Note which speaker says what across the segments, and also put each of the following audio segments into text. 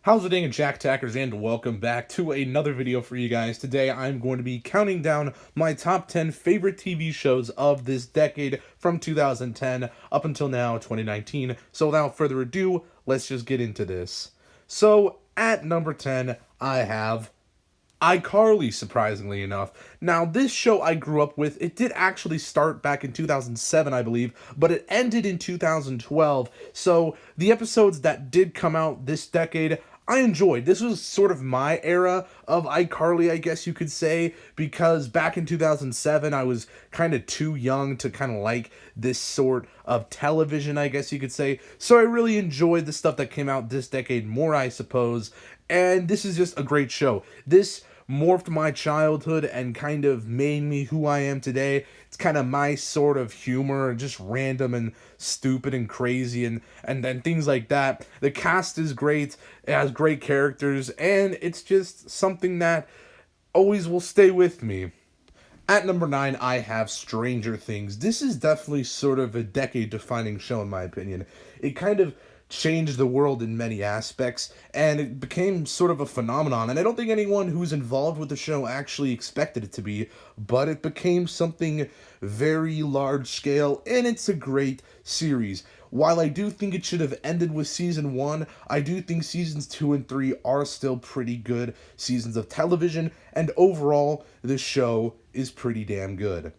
Speaker 1: How's it going, Jack Tackers, and welcome back to another video for you guys. Today I'm going to be counting down my top 10 favorite TV shows of this decade from 2010 up until now, 2019. So without further ado, let's just get into this. So at number 10, I have iCarly, surprisingly enough. Now, this show I grew up with, it did actually start back in 2007, I believe, but it ended in 2012. So, the episodes that did come out this decade, I enjoyed. This was sort of my era of iCarly, I guess you could say, because back in 2007, I was kind of too young to kind of like this sort of television, I guess you could say. So, I really enjoyed the stuff that came out this decade more, I suppose. And this is just a great show. This morphed my childhood and kind of made me who I am today. It's kind of my sort of humor, just random and stupid and crazy and things like that. The cast is great, it has great characters, and it's just something that always will stay with me. At number 9, I have Stranger Things. This is definitely sort of a decade-defining show, in my opinion. It kind of changed the world in many aspects, and it became sort of a phenomenon. And I don't think anyone who's involved with the show actually expected it to be, but it became something very large scale, and it's a great series. While I do think it should have ended with season 1, I do think seasons 2 and 3 are still pretty good seasons of television, and overall, this show is pretty damn good.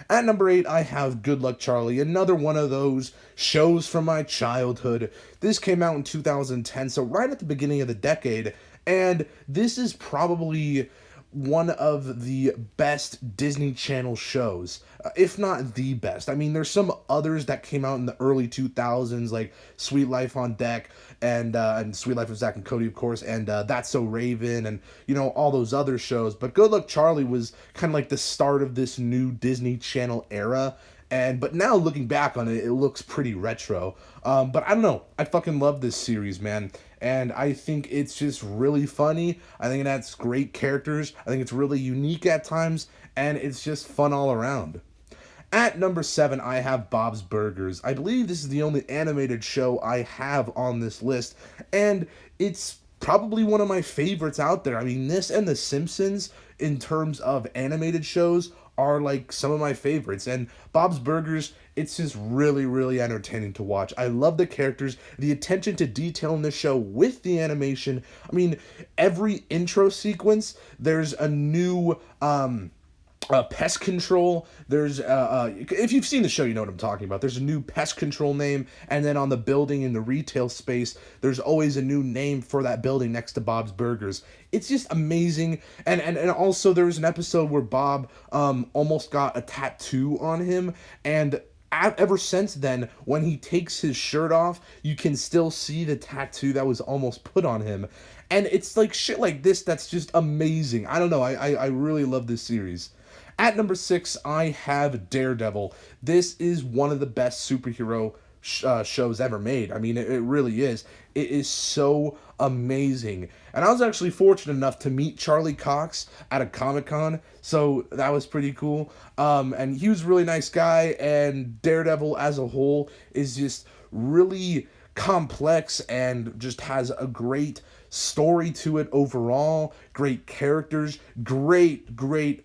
Speaker 1: At number 8, I have Good Luck Charlie, another one of those shows from my childhood. This came out in 2010, so right at the beginning of the decade, and this is probably one of the best Disney Channel shows, if not the best. I mean, there's some others that came out in the early 2000s, like Sweet Life on Deck and Sweet Life of Zack and Cody, of course, and That's So Raven, and all those other shows. But Good Luck Charlie was kind of like the start of this new Disney Channel era. But now looking back on it, it looks pretty retro. But I don't know. I fucking love this series, man. And I think it's just really funny. I think it has great characters. I think it's really unique at times. And it's just fun all around. At number 7, I have Bob's Burgers. I believe this is the only animated show I have on this list. And it's probably one of my favorites out there. I mean, this and The Simpsons, in terms of animated shows, are like some of my favorites. And Bob's Burgers, it's just really, really entertaining to watch. I love the characters, the attention to detail in the show with the animation. I mean, every intro sequence, there's a new pest control. There's if you've seen the show, you know what I'm talking about. There's a new pest control name, and then on the building in the retail space, there's always a new name for that building next to Bob's Burgers. It's just amazing. And also there was an episode where Bob almost got a tattoo on him, and ever since then, when he takes his shirt off, you can still see the tattoo that was almost put on him. And it's like shit like this that's just amazing. I don't know. I really love this series. At number 6, I have Daredevil. This is one of the best superhero shows ever made. I mean, it really is. It is so amazing. And I was actually fortunate enough to meet Charlie Cox at a Comic-Con, so that was pretty cool. And he was a really nice guy, and Daredevil as a whole is just really complex and just has a great story to it overall, great characters, great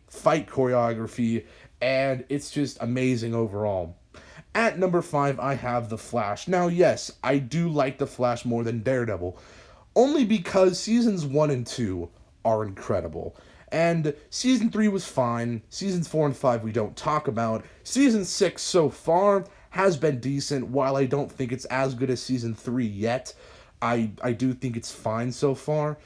Speaker 1: fight choreography, and it's just amazing overall. At number 5, I have The Flash. Now, yes, I do like The Flash more than Daredevil, only because seasons 1 and 2 are incredible. And season 3 was fine. Seasons 4 and 5 we don't talk about. Season 6 so far has been decent. While I don't think it's as good as season 3 yet, I do think it's fine so far.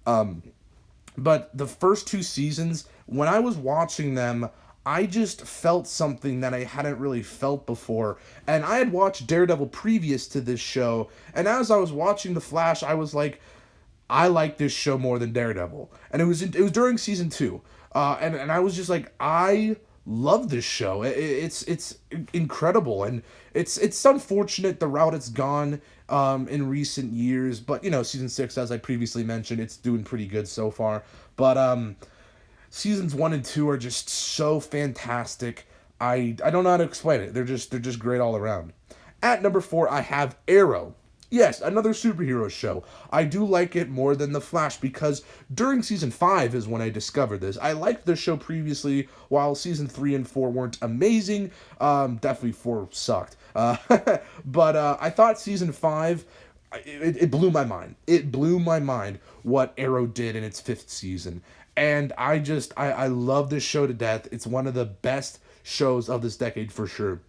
Speaker 1: But the first 2 seasons, when I was watching them, I just felt something that I hadn't really felt before. And I had watched Daredevil previous to this show, and as I was watching The Flash, I was like, I like this show more than Daredevil. And it was during season 2. And I was just like, I love this show. It's incredible, and it's unfortunate the route it's gone in recent years. But season 6, as I previously mentioned, it's doing pretty good so far. But seasons 1 and 2 are just so fantastic. I don't know how to explain it. They're just great all around. At number 4, I have Arrow. Yes, another superhero show. I do like it more than The Flash because during season 5 is when I discovered this. I liked the show previously, while season 3 and 4 weren't amazing. Definitely 4 sucked. But I thought season 5, it blew my mind. It blew my mind what Arrow did in its 5th season. And I love this show to death. It's one of the best shows of this decade for sure.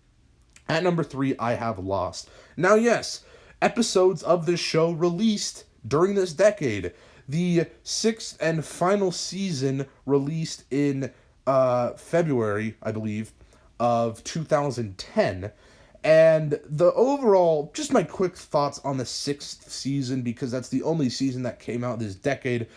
Speaker 1: At number 3, I have Lost. Now, yes, episodes of this show released during this decade. The 6th and final season released in February, I believe, of 2010. And the overall, just my quick thoughts on the 6th season, because that's the only season that came out this decade.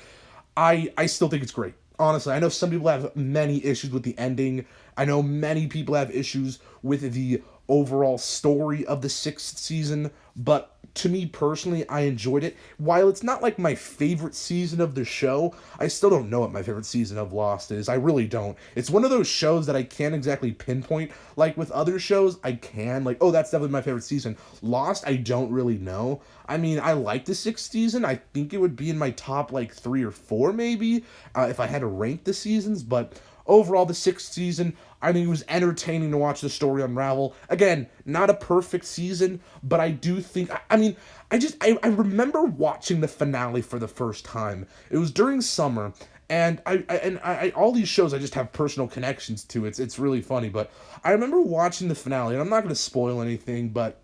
Speaker 1: I still think it's great. Honestly, I know some people have many issues with the ending. I know many people have issues with the overall story of the 6th season, but to me personally, I enjoyed it. While it's not like my favorite season of the show, I still don't know what my favorite season of Lost is. I really don't. It's one of those shows that I can't exactly pinpoint. Like with other shows, I can. Like, oh, that's definitely my favorite season. Lost, I don't really know. I mean, I like the 6th season. I think it would be in my top, like, 3 or 4, maybe, if I had to rank the seasons, but overall, the 6th season, I think it was entertaining to watch the story unravel. Again, not a perfect season, but I do think, I mean, I remember watching the finale for the first time. It was during summer, and I all these shows I just have personal connections to. It's really funny, but I remember watching the finale, and I'm not going to spoil anything, but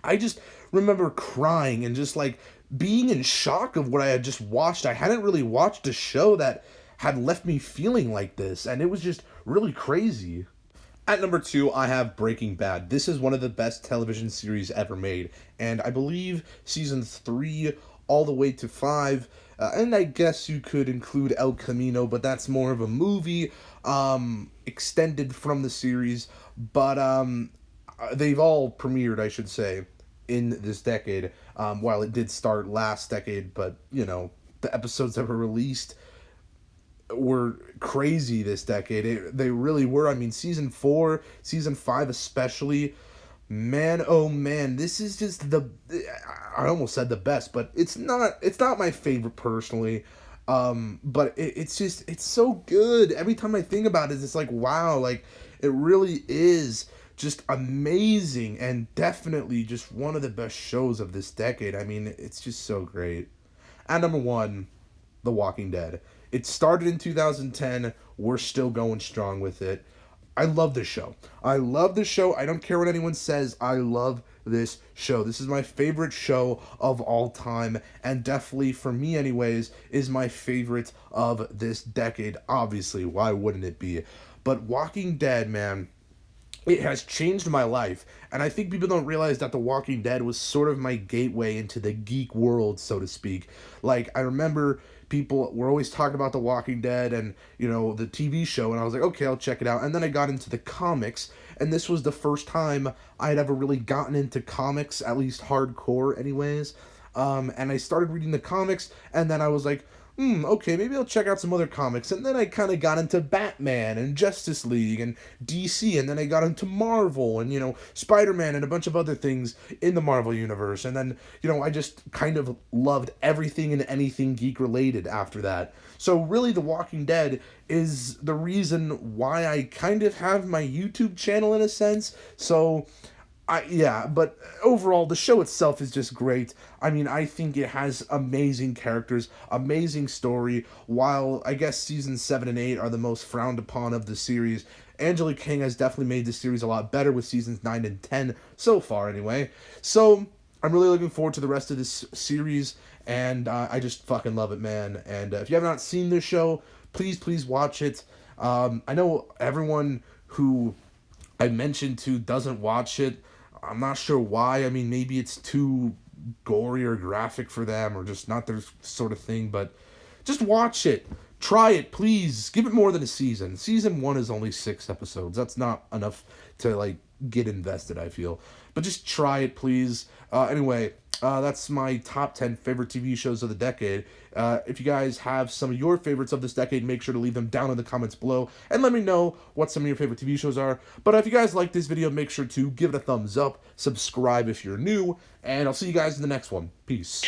Speaker 1: I just remember crying and just like being in shock of what I had just watched. I hadn't really watched a show that had left me feeling like this, and it was just really crazy. At number 2, I have Breaking Bad. This is one of the best television series ever made, and I believe season 3 all the way to 5, and I guess you could include El Camino, but that's more of a movie, extended from the series, but they've all premiered, I should say, in this decade, while it did start last decade, but, you know, the episodes that were released were crazy this decade. They really were. I mean, season 4, season 5 especially, man, oh man, this is just the, I almost said the best, but it's not my favorite personally. But it's so good. Every time I think about it, it's like, wow, like it really is just amazing and definitely just one of the best shows of this decade. I mean, it's just so great. At number 1, The Walking Dead. It started in 2010. We're still going strong with it. I love this show. I love this show. I don't care what anyone says. I love this show. This is my favorite show of all time, and definitely, for me anyways, is my favorite of this decade. Obviously, why wouldn't it be? But Walking Dead, man, it has changed my life. And I think people don't realize that The Walking Dead was sort of my gateway into the geek world, so to speak. Like, I remember people were always talking about The Walking Dead and, you know, the TV show, and I was like, okay, I'll check it out. And then I got into the comics, and this was the first time I had ever really gotten into comics, at least hardcore anyways. And I started reading the comics, and then I was like, okay, maybe I'll check out some other comics. And then I kind of got into Batman and Justice League and DC, and then I got into Marvel and, you know, Spider-Man and a bunch of other things in the Marvel universe. And then, you know, I just kind of loved everything and anything geek related after that. So really, The Walking Dead is the reason why I kind of have my YouTube channel in a sense. So yeah, but overall, the show itself is just great. I mean, I think it has amazing characters, amazing story. While I guess seasons 7 and 8 are the most frowned upon of the series, Angela King has definitely made the series a lot better with seasons 9 and 10 so far, anyway. So I'm really looking forward to the rest of this series, and I just fucking love it, man. And if you have not seen this show, please watch it. I know everyone who I mentioned to doesn't watch it. I'm not sure why. I mean, maybe it's too gory or graphic for them or just not their sort of thing, but just watch it. Try it, please. Give it more than a season. Season 1 is only 6 episodes. That's not enough to, like, get invested, I feel. But just try it, please. Anyway, that's my top 10 favorite TV shows of the decade. If you guys have some of your favorites of this decade, make sure to leave them down in the comments below and let me know what some of your favorite TV shows are. But if you guys like this video, make sure to give it a thumbs up, subscribe if you're new, and I'll see you guys in the next one. Peace.